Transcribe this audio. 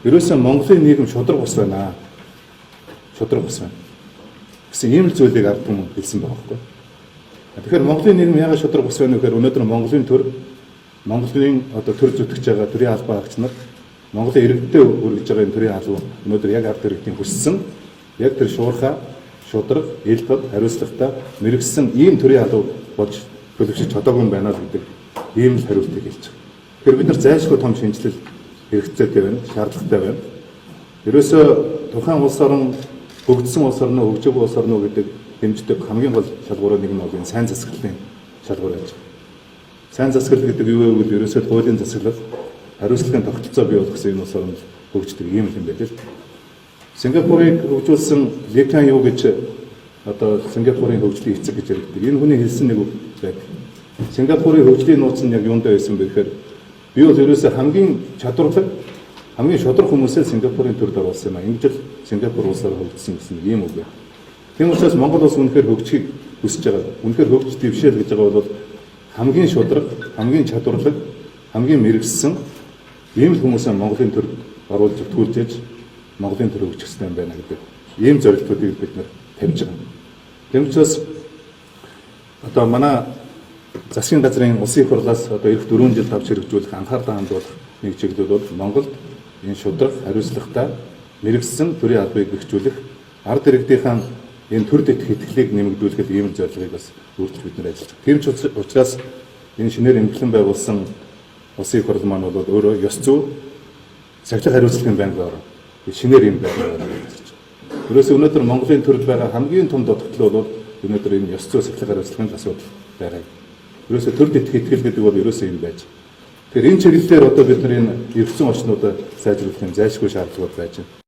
ерөөсөө Монголын нийгэм шудраг ус байна. Шудраг ус байна. Гэсэн ийм л зүйлийг ард түмэн хэлсэн байгаа байхгүй. Тэгэхээр Монголын нийгэм яагаад шудраг ус байна вэ гэхээр өнөөдөр Монголын төр төр зүтгэж байгаа төрийн албан агч нар Монголын иргэдэд хүргэж байгаа энэ төрийн албан өнөөдөр яг ард иргэдийн хүссэн яг тэр шуурхай, шудраг, ил тод, хариуцлагатай мэрэгсэн ийм төрийн албан болж төлөвшөж чадаагүй байна л гэдэг ийм л хариултыг хэлж байгаа. Тэгэхээр бид нар зайлшгүй том шинжилэл хэрэгцээтэй байна, шаардлагатай байна. Ерөөсөө тухайн улс орн хөгжсөн улс орн уу, хөгжөөгүй улс орн уу гэдэг хэмждэг хамгийн гол шалгуурын нэг нь бол энэ сайн засаглалын шалгуур байж байгаа. Сайн засаглал гэдэг юу вэ гэвэл ерөөсөө хуулийн засаглал, хариуцлагын тогтолцоо бий болох гэсэн энэ улс орнд хөгждөг юм юм байна л. Сингапурыг хөгжүүлсэн Ли Куан Ю гэж одоо Сингапурын хөгжлийн эцэг гэж ярьдаг. Энэ хүний хэлсэн нэг байдаг. Сингапурын хөгжлийн нууц нь яг юундаа байсан бэ гэхээр би бол ерөөсөө хамгийн чадварлаг, хамгийн шудраг хүмүүсээ Сингапурын төрд оруулсан юм а. Ингэж л Сингапур улсаар хөгжсөн гэсэн ийм үг байна. Тийм учраас Монгол улс үнэхээр хөгжихийг хүсэж байгаа. Үнэхээр хөгжиж дэвшээл гэж байгаа бол хамгийн шудраг, хамгийн чадварлаг, хамгийн мэрэгсэн ийм л хүмүүсээ Монголын төрд оруулж өгтгүүлж ээж Монголын төр хөгжих хэрэгтэй байна гэдэг ийм зорилтуудыг бид нар тавьж байгаа. Тийм учраас одоо манай засгийн газрын улсын их хурлаас одоо эх 4 жил давж хэрэгжүүлэх анхаарлаа хандуулах нэг чиглэл бол Монголд энэ шудраг, хариуцлагатай мэрэгсэн төрийн албыг бэхжүүлэх, ард иргэдийнхэн энэ төр дэтгэх итгэлийг нэмэгдүүлэхэд ийм зорилгыг бас өөрчилж бид нар ажиллаж байгаа. Тийм ч учраас энэ шинээр эмхлэн байгуулсан улсын их хурл маань бол өөрөө ёс зүй, сахилах хариуцлагын байнгын орон шинээр юм байна. Ерөөсөө өнөөдөр Монголын төрөл байгаа хамгийн том дутагдал бол өнөөдөр энэ ёс зүй сахилах хариуцлагын асуудал байгаа. Ерөөсөө төр дэтгэх итгэл гэдэг бол ерөөсөө юм байж. Тэгэхээр энэ чиглэлээр одоо бид нар энэ эргэсэн очнуудаа сайжруулах юм зайлшгүй шаардлагууд байж байна.